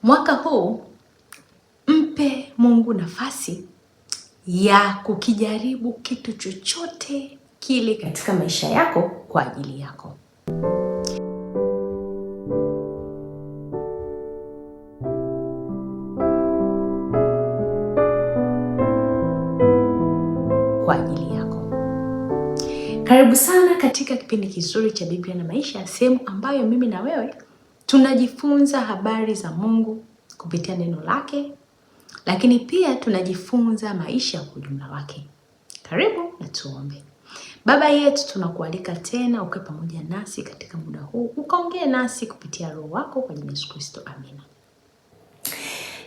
Mwaka huu mpe Mungu nafasi ya kukijaribu kitu chochote kile katika maisha yako kwa ajili yako. Kwa ajili yako. Karibu sana katika kipindi kizuri cha Biblia na Maisha, sehemu ambayo mimi na wewe tunajifunza habari za Mungu kupitia neno lake, lakini pia tunajifunza maisha kwa ujumla wake. Karibu na tuombe. Baba yetu, tunakualika tena ukae pamoja nasi katika muda huu, ukaongee nasi kupitia Roho wako kwa jina la Yesu Kristo. Amina.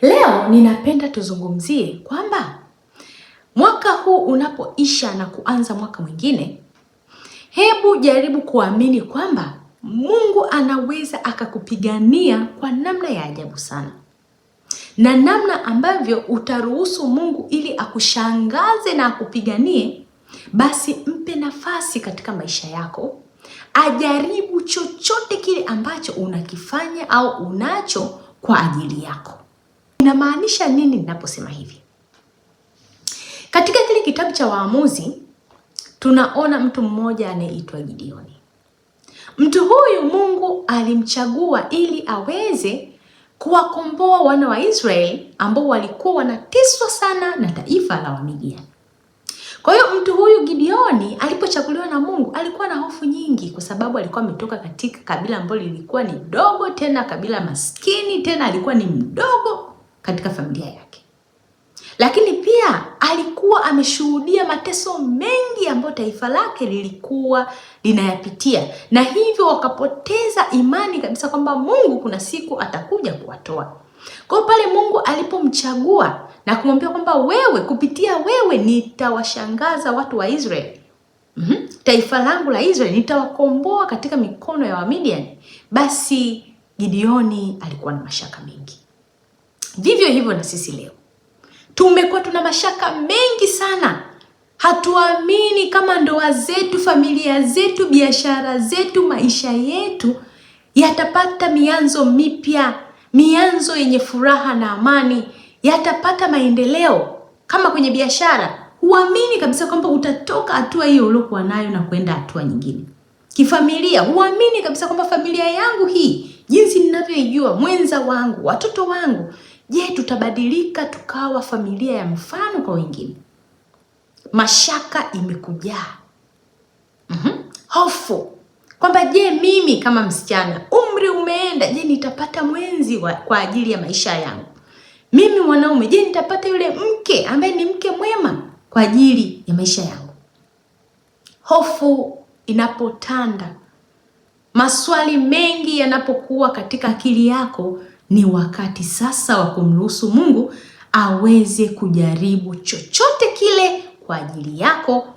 Leo ninapenda tuzungumzie kwamba mwaka huu unapoisha na kuanza mwaka mwingine, hebu jaribu kuamini kwamba Mungu anaweza akakupigania kwa namna ya ajabu sana. Na namna ambavyo utaruhusu Mungu ili akushangaze na akupiganie, basi mpe nafasi katika maisha yako, ajaribu chochote kile ambacho unakifanya au unacho kwa ajili yako. Inamaanisha nini ninaposema hivi? Katika kile kitabu cha Waamuzi tunaona mtu mmoja anayeitwa Gideoni. Mtu huyu Mungu alimchagua ili aweze kuwakomboa wana wa Israeli ambao walikuwa wanateswa sana na taifa la Wamidiani. Kwa hiyo mtu huyu Gideoni alipochaguliwa na Mungu alikuwa na hofu nyingi, kwa sababu alikuwa ametoka katika kabila ambalo lilikuwa ni dogo, tena kabila maskini, tena alikuwa ni mdogo katika familia yake. Lakini pia alikuwa ameshuhudia mateso mengi ambayo taifa lake lilikuwa linayapitia, na hivyo wakapoteza imani kabisa kwamba Mungu kuna siku atakuja kuwatoa. Kwa pale Mungu alipomchagua na kumwambia kwamba wewe, kupitia wewe nitawashangaza watu wa Israeli, taifa langu la Israeli nitawakomboa katika mikono ya Wamidiani, basi Gideoni alikuwa na mashaka mengi. Vivyo hivyo na sisi leo tumekuwa tuna mashaka mengi sana. Hatuamini kama ndoa zetu, familia zetu, biashara zetu, maisha yetu yatapata mianzo mipya, mianzo yenye furaha na amani, yatapata maendeleo. Kama kwenye biashara, huamini kabisa kwamba utatoka hatua hiyo uliokuwa nayo na kwenda hatua nyingine. Kifamilia, huamini kabisa kwamba familia yangu hii, jinsi ninavyoijua, mwenza wangu, watoto wangu, je, tutabadilika tukawa familia ya mfano kwa wengine? Mashaka imekujaa. Hofu kwamba je, mimi kama msichana, umri umeenda, je, nitapata mwenzi kwa ajili ya maisha yangu? Mimi mwanaume, je, nitapata yule mke ambaye ni mke mwema kwa ajili ya maisha yangu? Hofu inapotanda, maswali mengi yanapokuwa katika akili yako, ni wakati sasa wa kumruhusu Mungu aweze kujaribu chochote kile kwa ajili yako,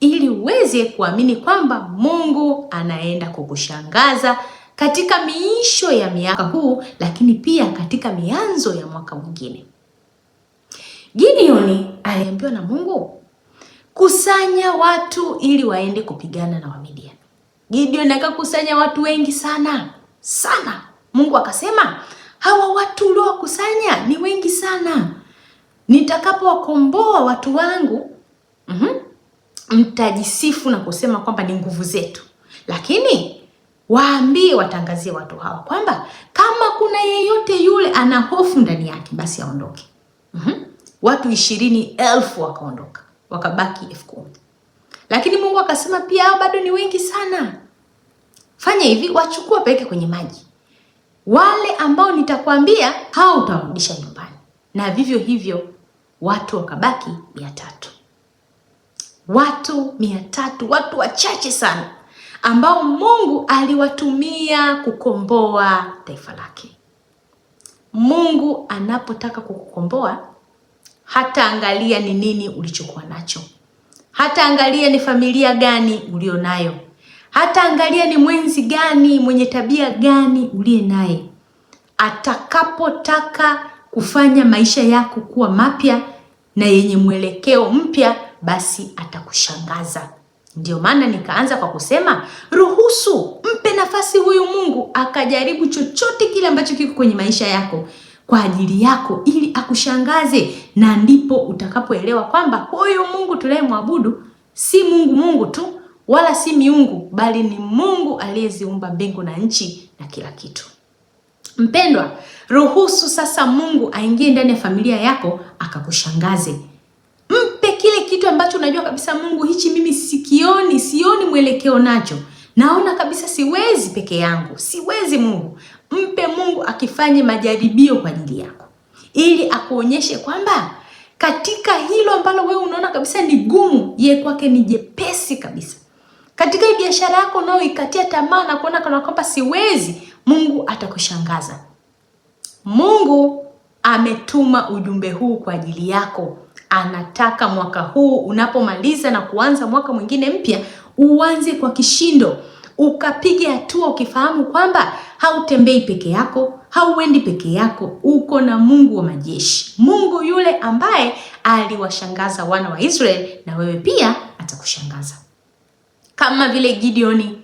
ili uweze kuamini kwamba Mungu anaenda kukushangaza katika miisho ya miaka huu, lakini pia katika mianzo ya mwaka mwingine. Gideoni aliambiwa na Mungu, kusanya watu ili waende kupigana na Wamidiani. Gideoni akakusanya watu wengi sana sana. Mungu akasema, hawa watu uliowakusanya ni wengi sana. Nitakapowakomboa watu wangu, mtajisifu na kusema kwamba ni nguvu zetu. Lakini waambie, watangazie watu hawa kwamba kama kuna yeyote yule ana hofu ndani yake, basi aondoke. Watu 20,000 wakaondoka, wakabaki 10,000. Lakini Mungu akasema pia hao bado ni wengi sana. Fanya hivi, wachukua peke kwenye maji. Wale ambao nitakwambia hao utawarudisha nyumbani. Na vivyo hivyo watu wakabaki 300. Watu 300, watu wachache sana ambao Mungu aliwatumia kukomboa taifa lake. Mungu anapotaka kukukomboa, hata angalia ni nini ulichokuwa nacho, hata angalia ni familia gani ulionayo, hata angalia ni mwenzi gani, mwenye tabia gani uliye naye. Atakapotaka kufanya maisha yako kuwa mapya na yenye mwelekeo mpya, basi atakushangaza. Ndio maana nikaanza kwa kusema, ruhusu, mpe nafasi huyu Mungu akajaribu chochote kile ambacho kiko kwenye maisha yako kwa ajili yako ili akushangaze, na ndipo utakapoelewa kwamba huyu Mungu tunayemwabudu si Mungu tu wala si miungu, bali ni Mungu aliyeziumba mbingu na nchi na kila kitu. Mpendwa, ruhusu sasa Mungu aingie ndani ya familia yako akakushangaze. Mpe kile kitu ambacho unajua kabisa, Mungu, hichi mimi sioni mwelekeo nacho. Naona kabisa siwezi peke yangu, siwezi Mungu. Mpe Mungu akifanye majaribio kwa ajili yako, ili akuonyeshe kwamba katika hilo ambalo wewe unaona kabisa ni gumu, yeye kwake ni jepesi kabisa. Katika hii biashara yako unaoikatia tamaa na kuona kana kwamba siwezi, Mungu atakushangaza. Mungu ametuma ujumbe huu kwa ajili yako. Anataka mwaka huu unapomaliza na kuanza mwaka mwingine mpya, uanze kwa kishindo, ukapige hatua ukifahamu kwamba hautembei peke yako, hauendi peke yako, uko na Mungu wa majeshi. Mungu yule ambaye aliwashangaza wana wa Israeli, na wewe pia atakushangaza. Kama vile Gideoni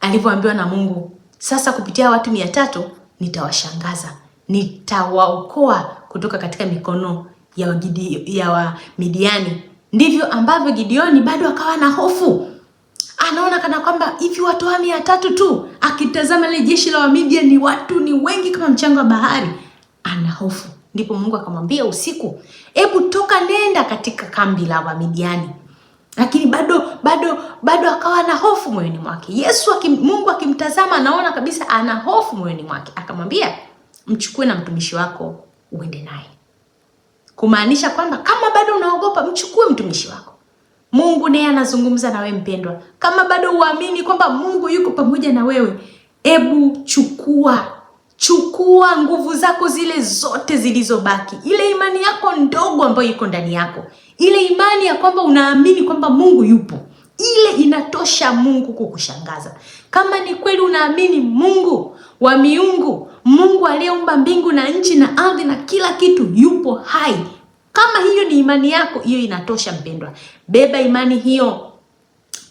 alivyoambiwa na Mungu, sasa kupitia watu 300 nitawashangaza, nitawaokoa kutoka katika mikono ya Wamidiani. Ndivyo ambavyo Gideoni bado akawa na hofu. Anaona kana kwamba hivi watu 300 tu, akitazama ile jeshi la Wamidiani watu ni wengi kama mchanga wa bahari, ana hofu. Ndipo Mungu akamwambia usiku, hebu toka nenda katika kambi la Wamidiani. Lakini bado akawa na hofu moyoni mwake. Mungu akimtazama anaona kabisa ana hofu moyoni mwake. Akamwambia, mchukue na mtumishi wako uende naye. Kumaanisha kwamba kama bado unaogopa, mchukue mtumishi wako. Mungu naye anazungumza na wewe mpendwa. Kama bado uamini kwamba Mungu yuko pamoja na wewe, hebu chukua nguvu zako zile zote zilizobaki. Ile imani yako ndogo ambayo iko ndani yako, ile imani ya kwamba unaamini kwamba Mungu yupo, ile inatosha Mungu kukushangaza. Kama ni kweli unaamini Mungu wa miungu, Mungu aliyeumba mbingu na nchi na ardhi na kila kitu, yupo hai, kama hiyo ni imani yako, hiyo inatosha mpendwa. Beba imani hiyo.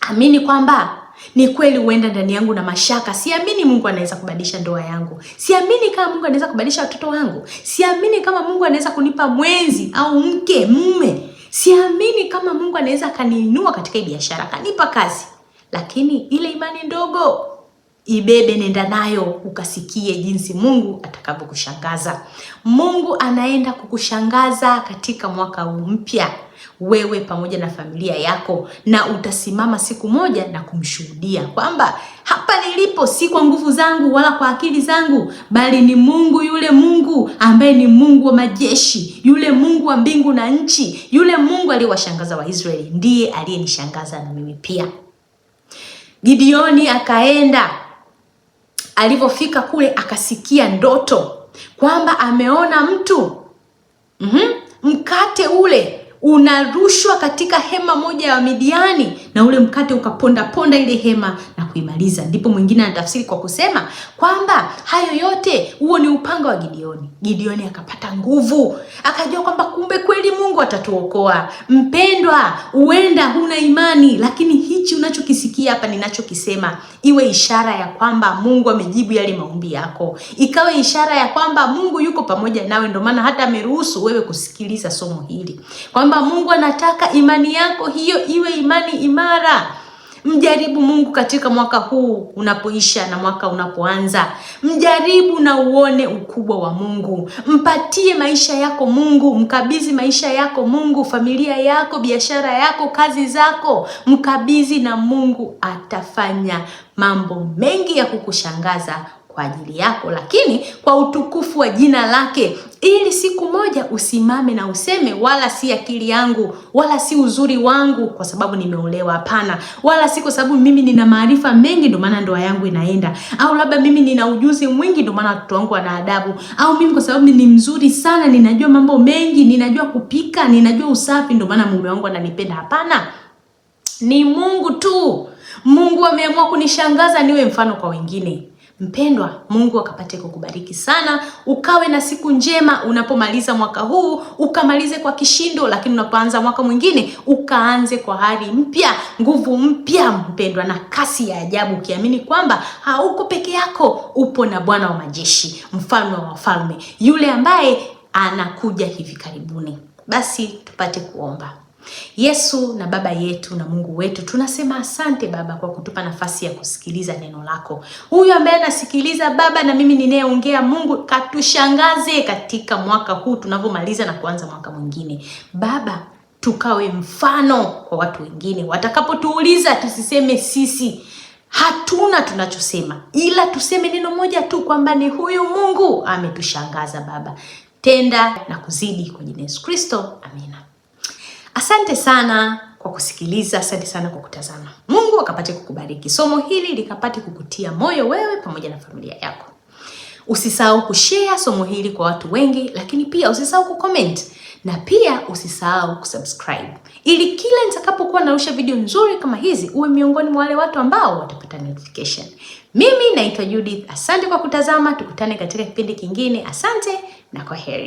Amini kwamba ni kweli huenda ndani yangu na mashaka. Siamini Mungu anaweza kubadilisha ndoa yangu. Siamini kama Mungu anaweza kubadilisha watoto wangu. Siamini kama Mungu anaweza kunipa mwenzi au mke, mume. Siamini kama Mungu anaweza kaniinua katika biashara, kanipa kazi. Lakini ile imani ndogo ibebe, nenda nayo ukasikie jinsi Mungu atakavyokushangaza. Mungu anaenda kukushangaza katika mwaka huu mpya, wewe pamoja na familia yako, na utasimama siku moja na kumshuhudia kwamba hapa nilipo si kwa nguvu zangu wala kwa akili zangu, bali ni Mungu, yule Mungu ambaye ni Mungu wa majeshi, yule Mungu wa mbingu na nchi, yule Mungu aliyewashangaza Waisraeli ndiye aliyenishangaza na mimi pia. Gideoni akaenda, alipofika kule akasikia ndoto kwamba ameona mtu mkate ule unarushwa katika hema moja ya Midiani, na ule mkate ukaponda ile hema na kuimaliza. Ndipo mwingine anatafsiri kwa kusema kwamba hayo yote huo ni upanga wa Gideoni. Gideoni akapata nguvu, akajua kwamba kumbe kweli Mungu atatuokoa. Mpendwa, huenda huna imani, lakini hichi unachokisikia hapa ninachokisema iwe ishara ya kwamba Mungu amejibu yale maombi yako, ikawe ishara ya kwamba Mungu yuko pamoja nawe. Ndio maana hata ameruhusu wewe kusikiliza somo hili, kwamba Mungu anataka imani yako hiyo iwe imani imara. Mjaribu Mungu katika mwaka huu unapoisha na mwaka unapoanza. Mjaribu na uone ukubwa wa Mungu. Mpatie maisha yako Mungu, mkabidhi maisha yako Mungu, familia yako, biashara yako, kazi zako, mkabidhi na Mungu atafanya mambo mengi ya kukushangaza kwa ajili yako, lakini kwa utukufu wa jina lake, ili siku moja usimame na useme, wala si akili yangu, wala si uzuri wangu kwa sababu nimeolewa. Hapana. Wala si kwa sababu mimi nina maarifa mengi ndio maana ndoa yangu inaenda, au labda mimi nina ujuzi mwingi ndio maana watoto wangu wana adabu, au mimi kwa sababu ni mzuri sana, ninajua mambo mengi, ninajua kupika, ninajua usafi ndio maana mume wangu ananipenda. Hapana. Ni Mungu tu. Mungu ameamua kunishangaza niwe mfano kwa wengine. Mpendwa, Mungu akapate kukubariki sana. Ukawe na siku njema unapomaliza mwaka huu, ukamalize kwa kishindo, lakini unapoanza mwaka mwingine ukaanze kwa hali mpya, nguvu mpya mpendwa, na kasi ya ajabu, ukiamini kwamba hauko peke yako, upo na Bwana wa majeshi, mfalme wa wafalme, yule ambaye anakuja hivi karibuni. Basi tupate kuomba. Yesu na Baba yetu na Mungu wetu, tunasema asante Baba kwa kutupa nafasi ya kusikiliza neno lako. Huyu ambaye anasikiliza Baba na mimi ninayeongea, Mungu katushangaze katika mwaka huu tunavyomaliza na kuanza mwaka mwingine. Baba, tukawe mfano kwa watu wengine. Watakapotuuliza tusiseme sisi hatuna tunachosema, ila tuseme neno moja tu kwamba ni huyu Mungu ametushangaza. Baba, tenda na kuzidi kwa jina la Yesu Kristo. Amina. Asante sana kwa kusikiliza, asante sana kwa kutazama. Mungu akapate kukubariki. Somo hili likapate kukutia moyo wewe pamoja na familia yako. Usisahau kushare somo hili kwa watu wengi, lakini pia usisahau kucomment na pia usisahau kusubscribe, ili kila nitakapokuwa narusha video nzuri kama hizi uwe miongoni mwa wale watu ambao watapata notification. Mimi naitwa Judith. Asante kwa kutazama. Tukutane katika kipindi kingine. Asante na kwaheri.